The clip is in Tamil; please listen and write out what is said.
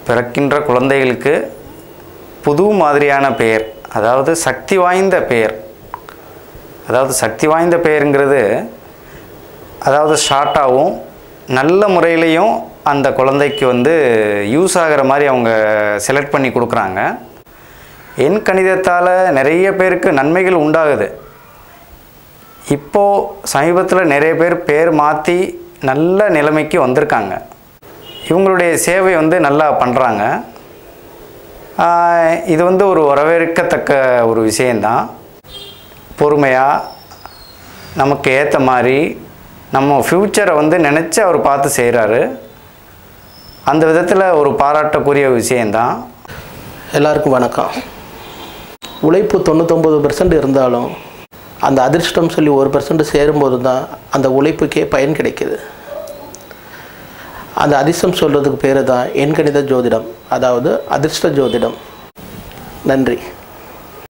பிறக்கின்ற குழந்தைகளுக்கு புது மாதிரியான பெயர், அதாவது சக்தி வாய்ந்த பெயர். அதாவது சக்தி வாய்ந்த பெயருங்கிறது அதாவது ஷார்ட்டாகவும் நல்ல முறையிலையும் அந்த குழந்தைக்கு வந்து யூஸ் ஆகிற மாதிரி அவங்க செலக்ட் பண்ணி கொடுக்குறாங்க. எண் கணிதத்தால் நிறைய பேருக்கு நன்மைகள் உண்டாகுது. இப்போது சமீபத்தில் நிறைய பேர் மாற்றி நல்ல நிலைமைக்கு வந்திருக்காங்க. இவங்களுடைய சேவை வந்து நல்லா பண்ணுறாங்க. இது வந்து ஒரு வரவேற்கத்தக்க ஒரு விஷயந்தான். பொறுமையாக நமக்கு ஏற்ற மாதிரி நம்ம ஃப்யூச்சரை வந்து நினச்சி அவர் பார்த்து செய்கிறாரு. அந்த விதத்தில் ஒரு பாராட்டக்கூடிய விஷயந்தான். எல்லாருக்கும் வணக்கம். உழைப்பு 99% இருந்தாலும் அந்த அதிர்ஷ்டம் சொல்லி 1% சேரும்போது தான் அந்த உழைப்புக்கே பயன் கிடைக்கிது. அந்த அதிர்ஷ்டம் சொல்கிறதுக்கு பேர் தான் எண்கணித ஜோதிடம், அதாவது அதிர்ஷ்ட ஜோதிடம். நன்றி.